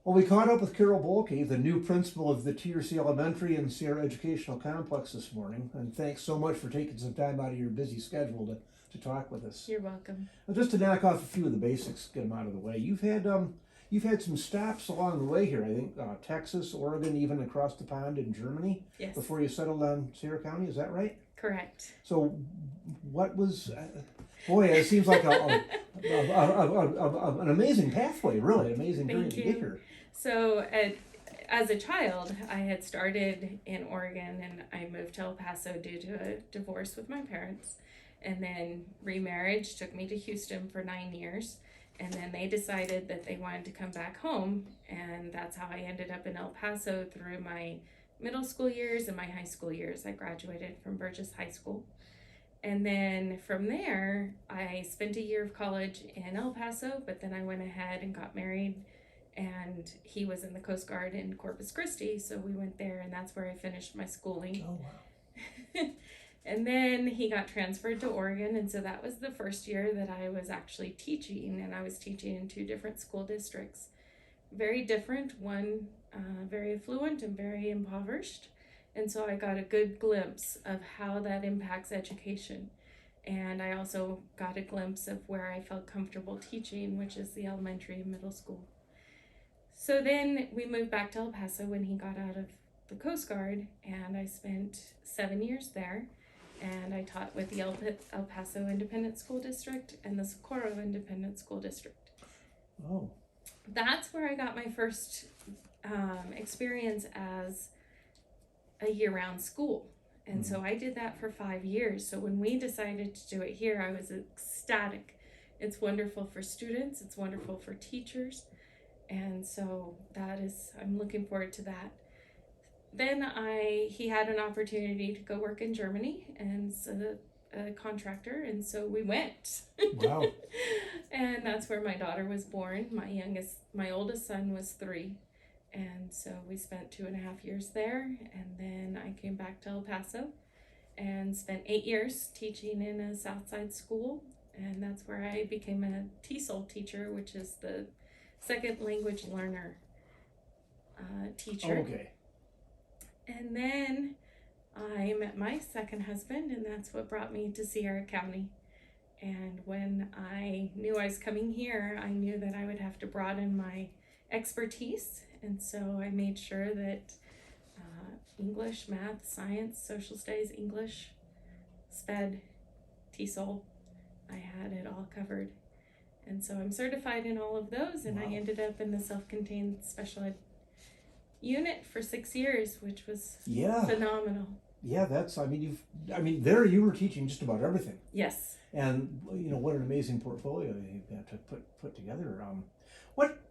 Well, we caught up with Carol Bolke, the new principal of the TRC Elementary and Sierra Educational Complex this morning, and thanks so much for taking some time out of your busy schedule to talk with us. You're welcome. Well, just to knock off a few of the basics, get them out of the way. You've had some stops along the way here. I think Texas, Oregon, even across the pond in Germany. Yes. Before you settled on Sierra County, is that right? Correct. So, what was? Boy, it seems like an amazing pathway. Really, amazing journey to get here. So, as a child, I had started in Oregon, and I moved to El Paso due to a divorce with my parents, and then remarriage took me to Houston for 9 years. And then they decided that they wanted to come back home, and that's how I ended up in El Paso through my middle school years and my high school years. I graduated from Burgess High School. And then from there, I spent a year of college in El Paso, but then I went ahead and got married, and he was in the Coast Guard in Corpus Christi, so we went there, and that's where I finished my schooling. Oh, wow. And then he got transferred to Oregon, and so that was the first year that I was actually teaching, and I was teaching in 2 different school districts. Very different, one very affluent and very impoverished, and so I got a good glimpse of how that impacts education. And I also got a glimpse of where I felt comfortable teaching, which is the elementary and middle school. So then we moved back to El Paso when he got out of the Coast Guard, and I spent 7 years there. And I taught with the El Paso Independent School District and the Socorro Independent School District. Oh. That's where I got my first experience as a year-round school. And so I did that for 5 years. So when we decided to do it here, I was ecstatic. It's wonderful for students. It's wonderful for teachers. And so I'm looking forward to that. Then he had an opportunity to go work in Germany as a contractor, and so we went. Wow. And that's where my daughter was born. My oldest son was 3, and so we spent 2.5 years there, and then I came back to El Paso and spent 8 years teaching in a Southside school, and that's where I became a TESOL teacher, which is the second language learner teacher. Oh, okay. And then I met my second husband, and that's what brought me to Sierra County. And when I knew I was coming here, I knew that I would have to broaden my expertise. And so I made sure that English, math, science, social studies, English, SPED, TESOL, I had it all covered. And so I'm certified in all of those, and Wow. I ended up in the self-contained special ed unit for 6 years, which was phenomenal. Yeah, there you were teaching just about everything. Yes. And what an amazing portfolio you got to put together. What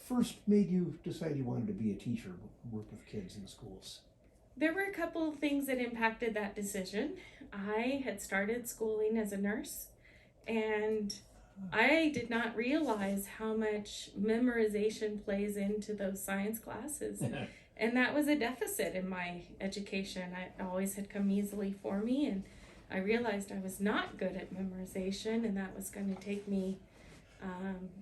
first made you decide you wanted to be a teacher, work with kids in schools? There were a couple of things that impacted that decision. I had started schooling as a nurse, and I did not realize how much memorization plays into those science classes. And that was a deficit in my education. It always had come easily for me, and I realized I was not good at memorization, and that was going to take me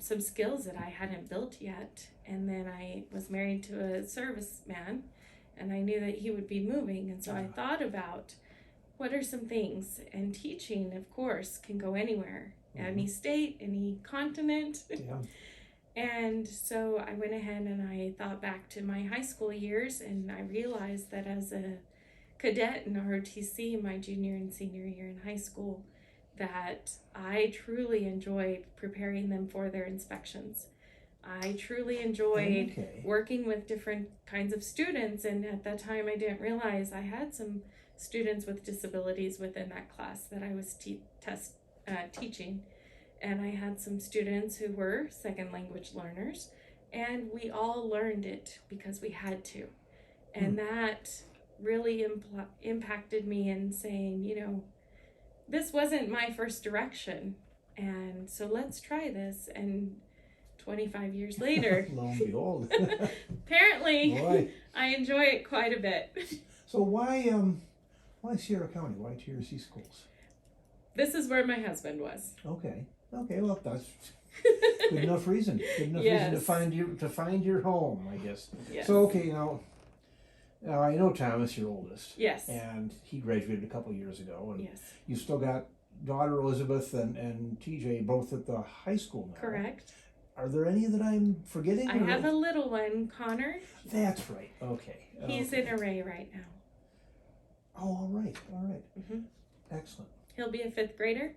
some skills that I hadn't built yet. And then I was married to a serviceman, and I knew that he would be moving, and so I thought about what are some things, and teaching, of course, can go anywhere. Any state, any continent. Yeah. And so I went ahead and I thought back to my high school years, and I realized that as a cadet in ROTC, my junior and senior year in high school, that I truly enjoyed preparing them for their inspections. I truly enjoyed working with different kinds of students, and at that time I didn't realize I had some students with disabilities within that class that I was teaching. And I had some students who were second language learners, and we all learned it because we had to. And that really impacted me in saying, this wasn't my first direction, and so let's try this. And 25 years later, lo and behold, apparently, Boy. I enjoy it quite a bit. So why Sierra County? Why TRC schools? This is where my husband was. Okay, well, that's Good enough reason. Good enough reason to find your home, I guess. Yes. So okay, now I know Thomas, your oldest. Yes. And he graduated a couple years ago, and Yes. you still got daughter Elizabeth and TJ both at the high school now. Correct. Are there any that I'm forgetting? I have a little one, Connor. That's right. Okay. He's in Array right now. Oh, all right. Mm-hmm. Excellent. He'll be a 5th grader.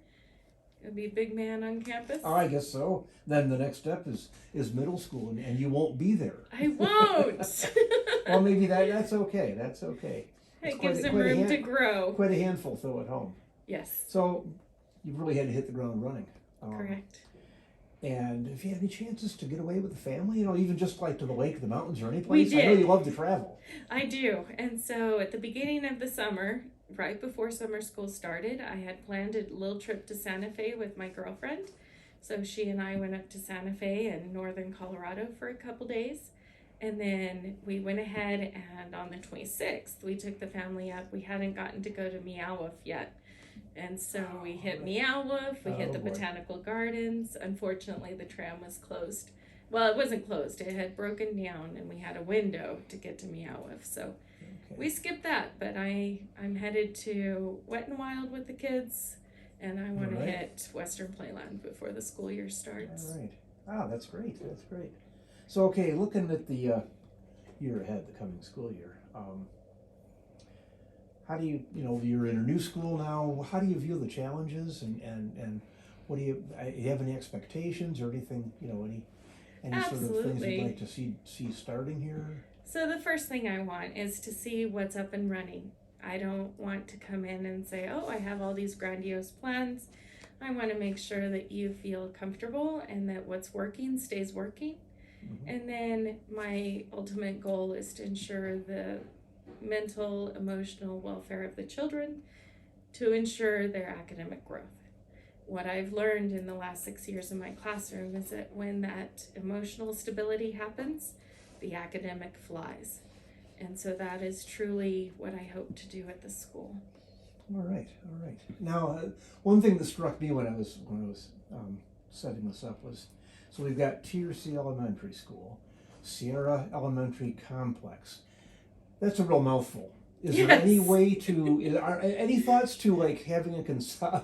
He'll be a big man on campus. Oh, I guess so. Then the next step is middle school, and you won't be there. I won't. Well, maybe that's okay. That's okay. It gives him room to grow. Quite a handful, though, at home. Yes. So you really had to hit the ground running. Correct. And if you had any chances to get away with the family, even just like to the lake, the mountains, or any We place, did. I know you love to travel. I do. And so at the beginning of the summer, right before summer school started, I had planned a little trip to Santa Fe with my girlfriend. So she and I went up to Santa Fe in northern Colorado for a couple days. And then we went ahead, and on the 26th, we took the family up. We hadn't gotten to go to Meow yet. And so we hit Meow Wolf, we hit the Botanical Gardens. Unfortunately, the tram was closed. Well, it wasn't closed. It had broken down, and we had a window to get to Meow Wolf. So we skipped that, but I'm headed to Wet and Wild with the kids, and I want to hit Western Playland before the school year starts. All right. Ah, that's great. That's great. So, okay, looking at the year ahead, the coming school year, how do you you're in a new school now, how do you view the challenges, and what do you have any expectations or anything, any sort of things you'd like to see starting here? So the first thing I want is to see what's up and running. I don't want to come in and say, oh, I have all these grandiose plans. I want to make sure that you feel comfortable and that what's working stays working. Mm-hmm. And then my ultimate goal is to ensure the mental, emotional welfare of the children, to ensure their academic growth. What I've learned in the last 6 years in my classroom is that when that emotional stability happens, the academic flies. And so that is truly what I hope to do at the school. All right. Now, one thing that struck me when I was setting this up was, so we've got TRC Elementary School, Sierra Elementary Complex. That's a real mouthful. Is there any way are any thoughts to like having a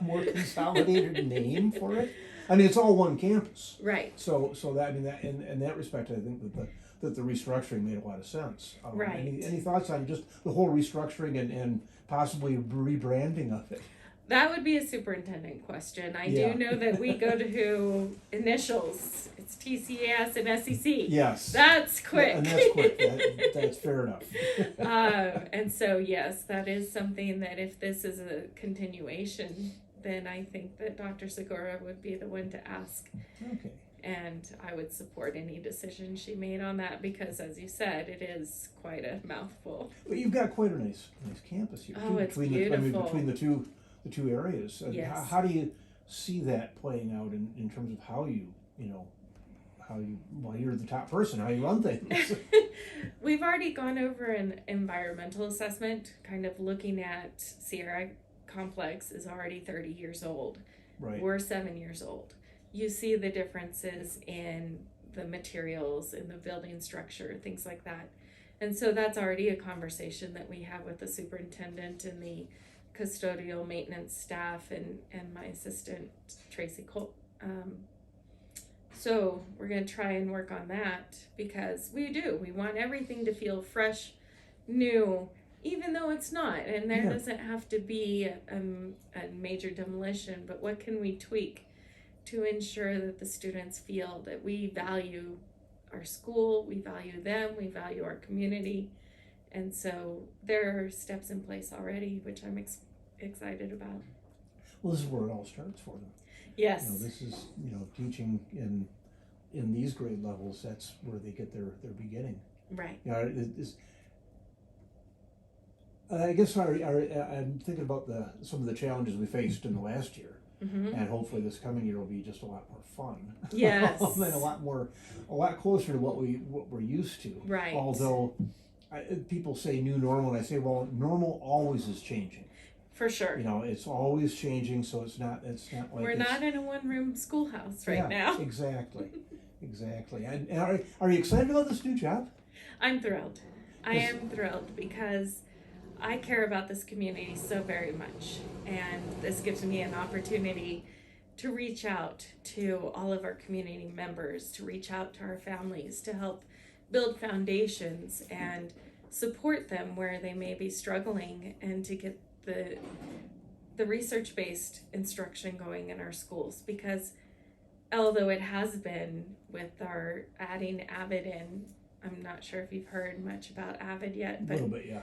more consolidated name for it? I mean, it's all one campus. Right. So that in that respect, I think that the restructuring made a lot of sense. Right. Any thoughts on just the whole restructuring and possibly rebranding of it? That would be a superintendent question. I do know that we go to initials. It's TCES and SEC. Yes. That's quick. And that's quick. That's fair enough. And so, yes, that is something that if this is a continuation, then I think that Dr. Segura would be the one to ask. Okay. And I would support any decision she made on that because, as you said, it is quite a mouthful. Well, you've got quite a nice campus here. Oh, it's beautiful. Between the two areas. Yes. How do you see that playing out in terms of how you're the top person, how you run things? We've already gone over an environmental assessment, kind of looking at Sierra Complex is already 30 years old. Right. We're 7 years old. You see the differences in the materials, in the building structure, things like that. And so that's already a conversation that we have with the superintendent and the custodial maintenance staff and my assistant, Tracy Cole. So we're going to try and work on that because we want everything to feel fresh, new, even though it's not. And there doesn't have to be a major demolition, but what can we tweak to ensure that the students feel that we value our school, we value them, we value our community. And so there are steps in place already, which I'm excited about. Well, this is where it all starts for them. Yes. This is, teaching in these grade levels, that's where they get their beginning. Right. I guess I'm thinking about some of the challenges we faced in the last year. Mm-hmm. And hopefully this coming year will be just a lot more fun. Yes. And a lot closer to what we're used to. Right. Although people say new normal, and I say, well, normal always is changing. For sure. You know, it's always changing, so it's not like We're not in a one-room schoolhouse right yeah, now. Exactly, exactly. And are you excited about this new job? I'm thrilled. I am thrilled because I care about this community so very much, and this gives me an opportunity to reach out to all of our community members, to reach out to our families, to help build foundations and support them where they may be struggling, and to get the research-based instruction going in our schools. Because although it has been with our adding Avid in, I'm not sure if you've heard much about Avid yet, A but little bit, yeah.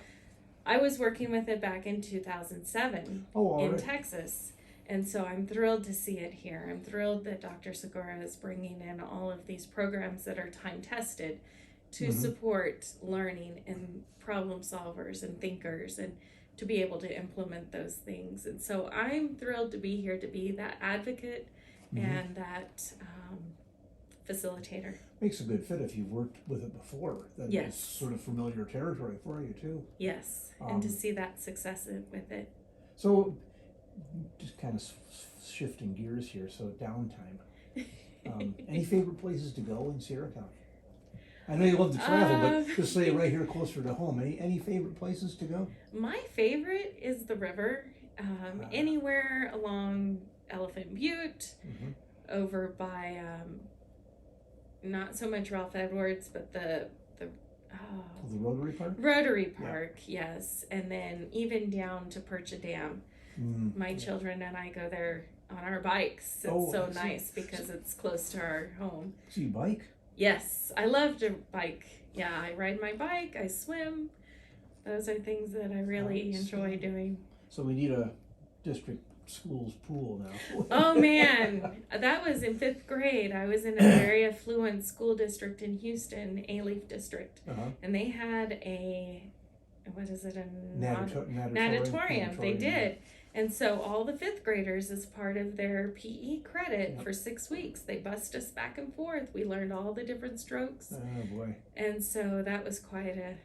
I was working with it back in 2007 in Texas, and so I'm thrilled to see it here. I'm thrilled that Dr. Segura is bringing in all of these programs that are time-tested to support learning and problem solvers and thinkers, and to be able to implement those things. And so I'm thrilled to be here, to be that advocate and that facilitator. Makes a good fit if you've worked with it before. That Yes. It's sort of familiar territory for you too. Yes, and to see that success with it. So, just kind of shifting gears here. So downtime. Any favorite places to go in Sierra County? I know you love to travel, but just say right here closer to home. Any favorite places to go? My favorite is the river. Anywhere along Elephant Butte, over by not so much Ralph Edwards, but the Rotary Park. Rotary Park, yes, and then even down to Percha Dam. My children and I go there on our bikes. It's so nice because it's close to our home. So you bike? Yes, I love to bike. Yeah, I ride my bike, I swim. Those are things that I really enjoy doing. So we need a district schools pool now. Oh man, that was in 5th grade. I was in a very affluent school district in Houston, A-Leaf district, and they had a, what is it, a natatorium. They did. And so all the 5th graders, as part of their PE credit for 6 weeks, they bussed us back and forth. We learned all the different strokes. Oh boy. And so that was quite a...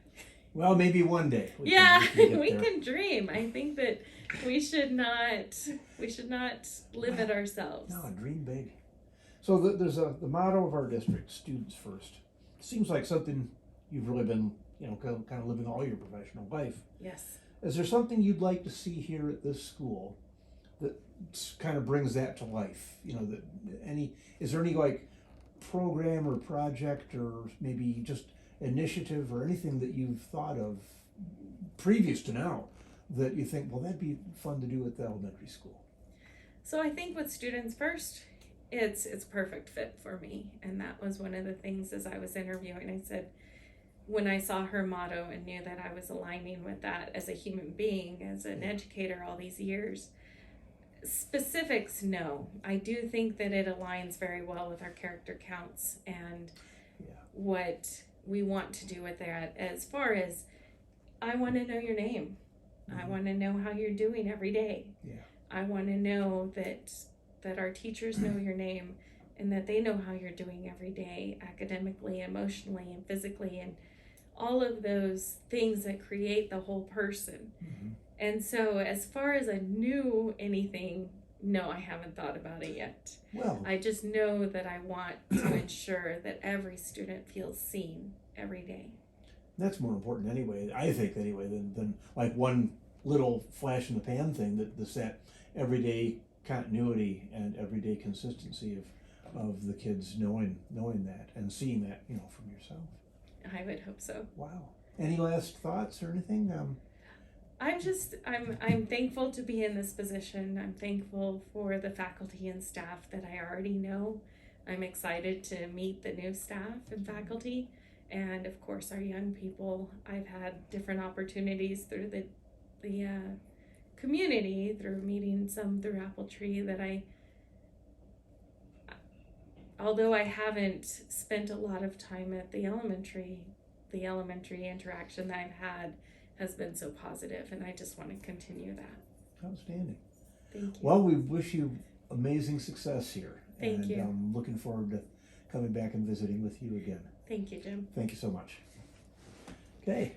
Well, maybe one day. We can dream. I think that we should not limit ourselves. No, dream big. So there's the motto of our district, students first. Seems like something you've really been, kind of living all your professional life. Yes. Is there something you'd like to see here at this school that kind of brings that to life? Is there any like program or project or maybe just initiative or anything that you've thought of previous to now that you think, well, that'd be fun to do at the elementary school? So I think with Students First, it's a perfect fit for me. And that was one of the things as I was interviewing. I said, when I saw her motto and knew that I was aligning with that as a human being, as an educator all these years. Specifics, no. I do think that it aligns very well with our character counts and what we want to do with that. As far as, I want to know your name. I want to know how you're doing every day. I want to know that our teachers know your name and that they know how you're doing every day, academically, emotionally, and physically, and all of those things that create the whole person. And so as far as I knew anything, no, I haven't thought about it yet. Well, I just know that I want to ensure that every student feels seen every day. That's more important anyway, I think anyway, than like one little flash in the pan thing that's that everyday continuity and everyday consistency of the kids knowing that and seeing that, from yourself. I would hope so. Wow. Any last thoughts or anything? I'm thankful to be in this position. I'm thankful for the faculty and staff that I already know. I'm excited to meet the new staff and faculty, and of course our young people. I've had different opportunities through the community, through meeting some through Apple Tree, that although I haven't spent a lot of time at the elementary interaction that I've had has been so positive, and I just want to continue that. Outstanding. Thank you. Well, we wish you amazing success here. Thank you. I'm looking forward to coming back and visiting with you again. Thank you, Jim. Thank you so much. Okay.